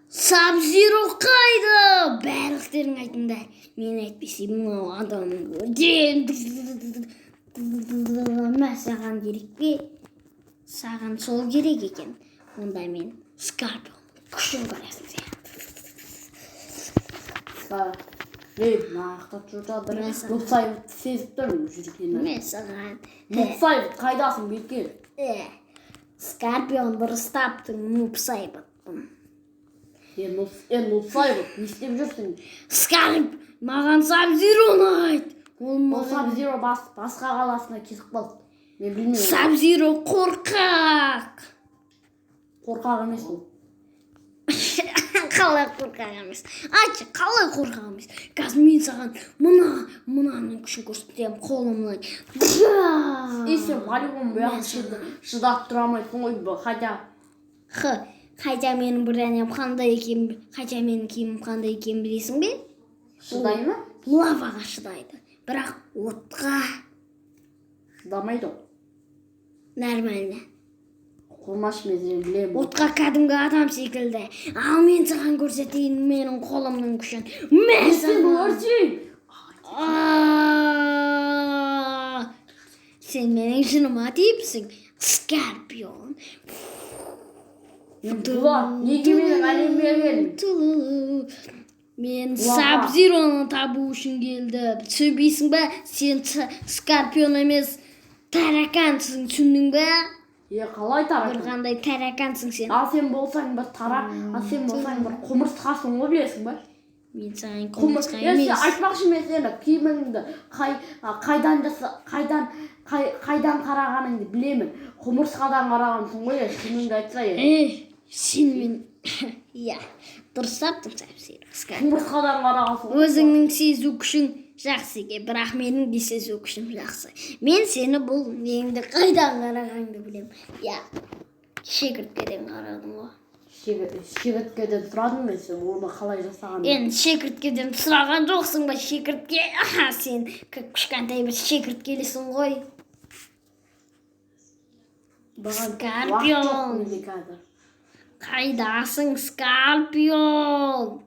Sub-Zero қайда? Барлықтарың айтыңдар. Мен әйтпесе мынау адамның мә саған керек пе? Саған сол керек екен. Онда мен Скорпионның күшін көресің сен. Нарықтап жүріп жатыр. Нұқсайбытты сезіп тұрмын жүргенін. Мен саған Нұқсайбыт қайдасың беткен? Скорпион дұрыстаптың Нұқсайбытпын. Нұқсайбыт не істеп жүрсің? Скорп, маған Sub-Zero'ны айт. Ол Sub-Zero басқа қаласына кетіп қалды. Мен білмеймін. Sub-Zero қорқақ. Қорқақ емес ол. Қалай қорқақ емес? Айтшы, қалай қорқақ емес? Қазір мен саған мынаның күшін көрсетемін қолымнан. Сен полигон бұяққа шыдап тұра алмайсың ғой, Қайда менің бірдеңем қандай екенін, қайда менің киімім қандай екенін білесің бе? Шыдай ма? Лаваға шыдайды, бірақ отқа шыдамайды. Нормально. Қолмаш мен білемін. Отқа кәдімгі адам секілді. Ал мен саған көрсетейін менің қолымның күшін. Мен саған сен менің жыныма тиіпсің, Скорпион. Неге менің әлемге келдің? Мен Sub-Zero'ны табу үшін келді. Түсінбейсің ба? Сен Скорпион емес, таракансың, түсіндің ба? Қалай таракан? Бір қандай таракансың сен. Ал сен болсаң бір сен болсаң бір құмырсқасың ғой, білесің ба? Мен саған құмырсқа емес. Айтпақшы мен сені киіміңді қайдан қарағаныңды білемін. Құмырсқадан қарағансың ғой, шыныңды айтса Сен мен... Иә, дұрыстаптың Sub-Zero. Құмырсқадан қарағансың ғой. Өзіңнің сезу күшің жақсы екен, бірақ менің де сезу күшім жақсы. Мен сені бұл неңді қайдан қарағаныңды білем. Иә, шегірткеден қарадым ғой. Шегірткеден сұрадың ба сен, оны қалай жасаған? Енді шегірткеден сұраған жоқсың ба, шегіртке? Сен кішкентай бір шегірткелісің ғой. Скорпион. Қайдасың, Скорпион?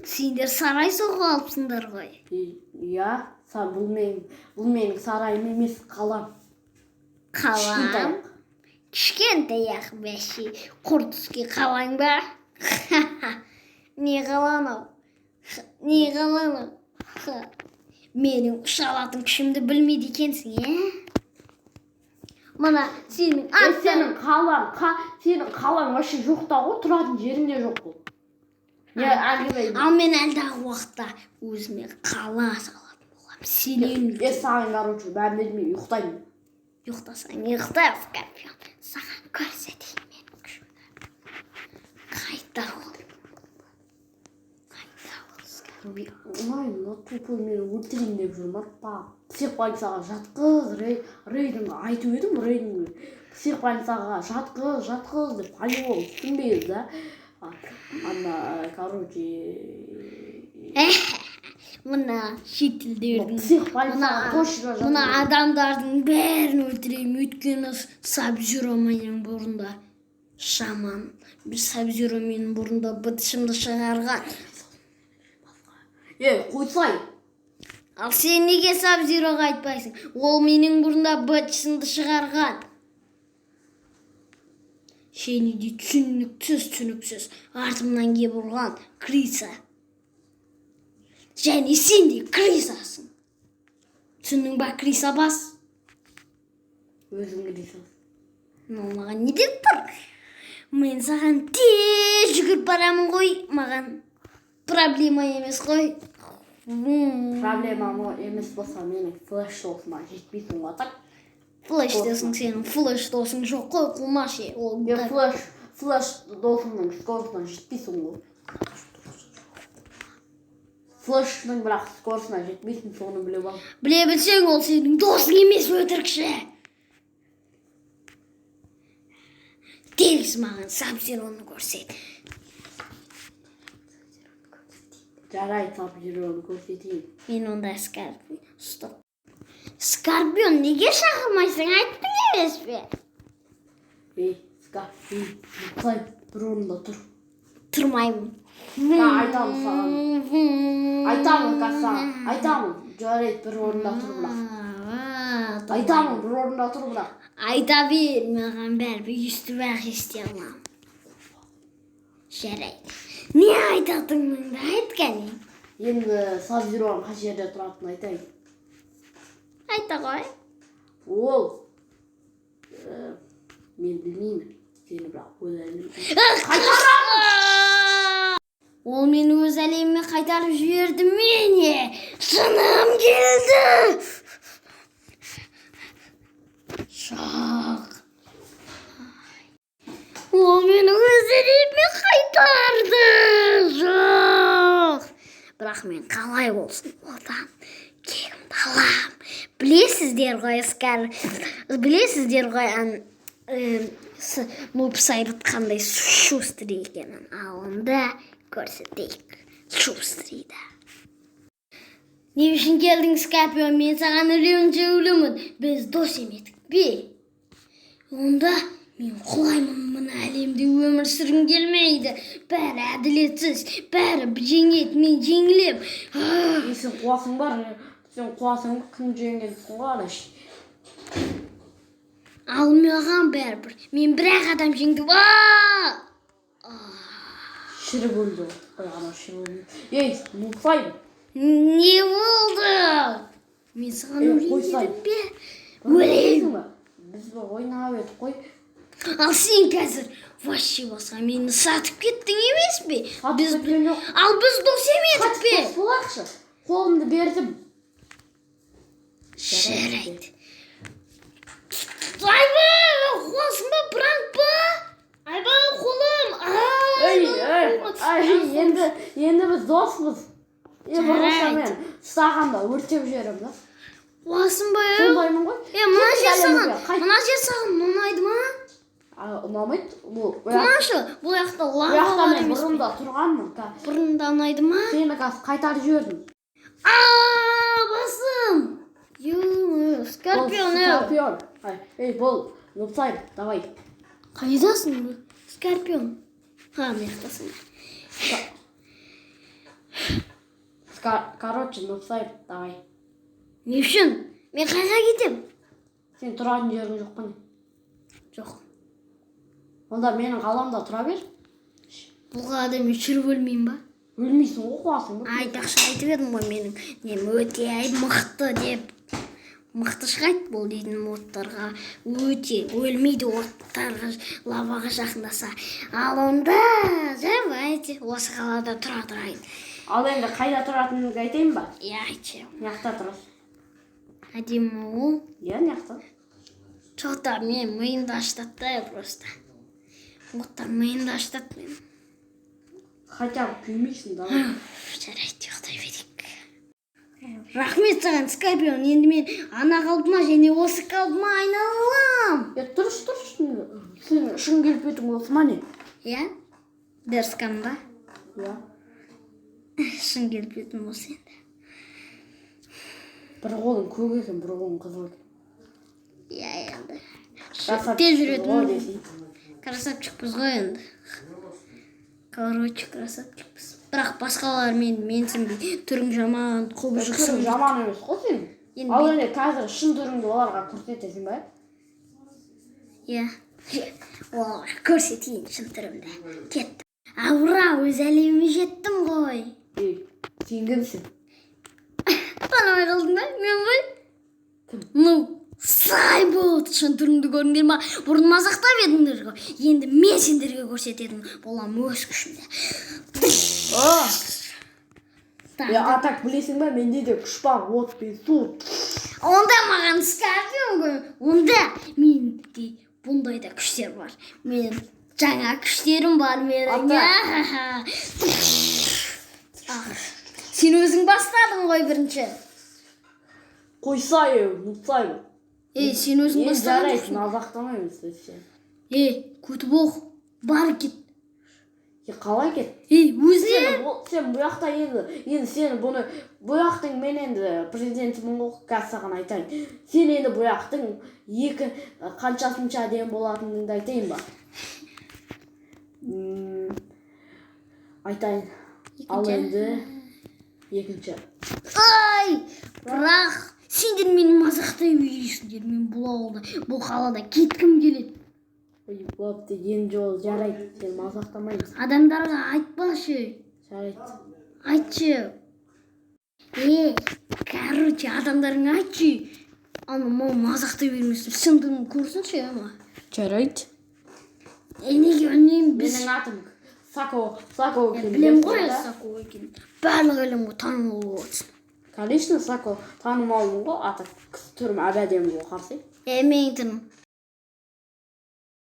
Сендер сарай соғып алыпсыңдар ғой. Иә, бұл менің сарайым емес, қалам. Қалам? Кішкентай ақ бәші, құр түске қалаң ба? Не қалан ау? Не қалан ау? Менің ұша алатын күшімді білмейді екенсің, Мына сенің сенің қалаң вообще жоқта ғой, тұратын жеріңде жоқ бұл. Ал мен әлдағы уақытта өзіме қала салатын болам. Сенен саған короче, бәрін білмей ұйықтаймын. Ұйықтасаң ұйықта, Скорпион. Саған көрсетейін менің күшімді. Қайда ол? Скорпион? Мына тупой мені өлтірейін деп жүр ма? Психбольницаға жатқыз, рейдің айтып едім, рейдің психбольницаға жатқыз деп полигон түсінбейді да. Короче... Мына шетелдердің, мына адамдардың бәрін өлтіреймін, өйткені Sub-Zero менің бұрында шаман. Sub-Zero менің бұрында бытышымды шығарған. Қойсай! Ал сен неге Sub-Zero'ға айтпайсың? Ол менің бұрында бытышымды шығарған. Сені де түсініксіз артымнан кеп ұрған Криса. Және сен де Крисасың. Түсіндің ба, Криса бас? Өзің Крисасың. Маған не деп тұр? Мен саған тез жүгіріп барамын ғой, маған проблема емес қой. Проблема емес болса, менің флеш досыма жетпейсің ғой, так? Флеш досың сенің, флеш досың жоқ қой, құлмашы. Флеш досыңның скоросына жетпейсің ғой. Флешның бірақ скоросына жетпейсің, соны біле бал. Біле білсең, ол сенің досың емес, өтірікші. Тегіс маған Sub-Zero'ны көрсет. Жарай, Sub-Zero'ны көрсетейін. Мен онда Скорпион. Стоп. Скорпион, неге шақырмайсың, айттың емес пе? Скорпион, тұр орында тұр. Тұрмаймын. Айтамын саған. Айтамын саған. Айтамын. Жарайды, бір орында тұр бірақ. Айтамын, бір орында тұр бірақ. Айта бер, маған бәрібір естіп-ақ ести аламын. Жарайды. Не айтатыныңды айт кәне. Енді Сабзироның қай жерде тұратынын айтайын. Айта ғой. Ол мен білмеймін. Сені бірақ өз әлеміме Ол мені өз әлеміме қайтарып жіберді мене. Шыным келді. Жоқ. Ол мені өз әлеміме қайтарды. Жоқ. Бірақ мен қалай болсын одан кегімді алам. Білесіздер ғой Нупсайрыт қандай шустрый екенін. Ал онда көрсетейік шустрийді. Не үшін келдің, Скорпион? Мен саған үйленші өлімін. Біз дос емедік бе? Онда мен құлаймын, мына әлемде өмір сүргім келмейді. Бәрі әділетсіз, бәрі жеңеді, мен жеңілем. Сен қуасың бар, сен қуасың кім жеңгенсің ғой. Ал маған бәрібір, мен бір-ақ адам жеңдім. Шіріп өлді. Ана шіріп өлді. Ей, Нупсайр. Не болды? Мен саған өлейін бе? Өлейін. Біз ойнап едік қой. Ал сен қазір вообще басқа мені сатып кеттің емес пе? Ал біз дос емедік пе? Дос болақшы. Қолымды бердім. Жарайды. Айба, қуасың ба, пранк па? Айба, қолым. Енді біз доспыз. Жарайды. Ұстағанда өртеп жіберем да. Қуасың ба? Сондаймын ғой. Мына жер саған ұнайды ма? Ұнамайды. Құмашы, бұл жақта лава бар емес. Бұрында тұрғанмын. Бұрында ұнайды ма? Сені қазір қайтарып жібердім. Басым. Скорпион. Ей, бол, Нупсайр, давай. Қайдасың, Скорпион? Мына жақтасың. Короче, Нупсайр, давай. Не үшін? Мен қайға кетем? Сен тұратын жерің жоқ па не? Жоқ. Онда менің ғаламда тұра бер. Бұл қалада мен жүріп өлмеймін ба? Өлмейсің ғой, қуасың ба? Айтақшы айтып едім ғой менің нем өте мықты деп. Мықты шығайды бұл дейтін оттарға. Өте өлмейді оттарға, лаваға жақындаса. Ал онда жарайды, осы қалада тұра тұрайын. Ал енді қайда тұратыныңды айтайын ба? Айтшы. Неқта тұрасың? Әдемі ол? Неқта? Жоқта, мен миымды аштатты просто. Оттар миымды аштатты мен. Хотя бы күймейсің, давай. Жарайды, ұйықтай берейік. Рахмет саған, Скорпион. Енді мен ана қалпыма және осы қалпыма айналам. Тұрыш. Сен шын келіп етің осы ма не? Дерскан ба? Иә. Шын келіп етің осы енді. Бір қолың көк екен, бір қолың қызыл екен. Енді. Тез жүретін. Красавчикпіз ғой енді. Короче, красавчикпіз. Бірақ басқалар менсінбей, түрің жаман, құбыжықсың. Түрің жаман емес қой сен. Ал енді қазір шын түріңді оларға көрсетесің ба? Оларға көрсетейін шын түрімді. Кеттім. Аура, өз әлеміме жеттім ғой. Сен кімсің? Танымай қалдың ба? Мен ғой? Сай болды, шын түріңді көріңдер ма? Бұрын мазақтап едіңдер ғой. Енді мен сендерге көрсетедім. Болам өз күшімде. Атак білесің ба? Менде де күш бар, от пен су. Онда маған Скорпион ғой. Онда менде бұндай да күштер бар. Мен жаңа күштерім бар менің. Сен өзің бастадың ғой бірінші. Қойсайым, Нупсайр. Сен өзің бастадың. Жарайды, мазақтамаймыз. Көтіп оқ, бар кет. Қалай кет? Өзіне? Сен бұяқта енді сен бұны бұяқтың мен енді президентімін ғой, қазір саған айтайын. Сен енді бұяқтың қаншасынша әдем болатыныңды айтайын ба? айтайын. Ал енді екінші. Ай! Бірақ сендер мені мазақтай бересіңдер. Мен бұл ауылда, бұл қалада кеткім келеді. Ой, болыпты, енді жол жарайды. Сен мазақтамаймыз. Адамдарға айтпашы. Жарайды. Айтшы. Короче, адамдарыңа айтшы. Аны мазақтай бермесін. Сындырын көрсінші ама. Жарайды. Неге үнемі біз... Менің атым Сако екен. Білем ғой Сако екен. Барлық әлемге танымал болсын. Конечно, Сако танымалмын ғой, аты түрім әп-әдемі ғой, қарсы. Менің түрім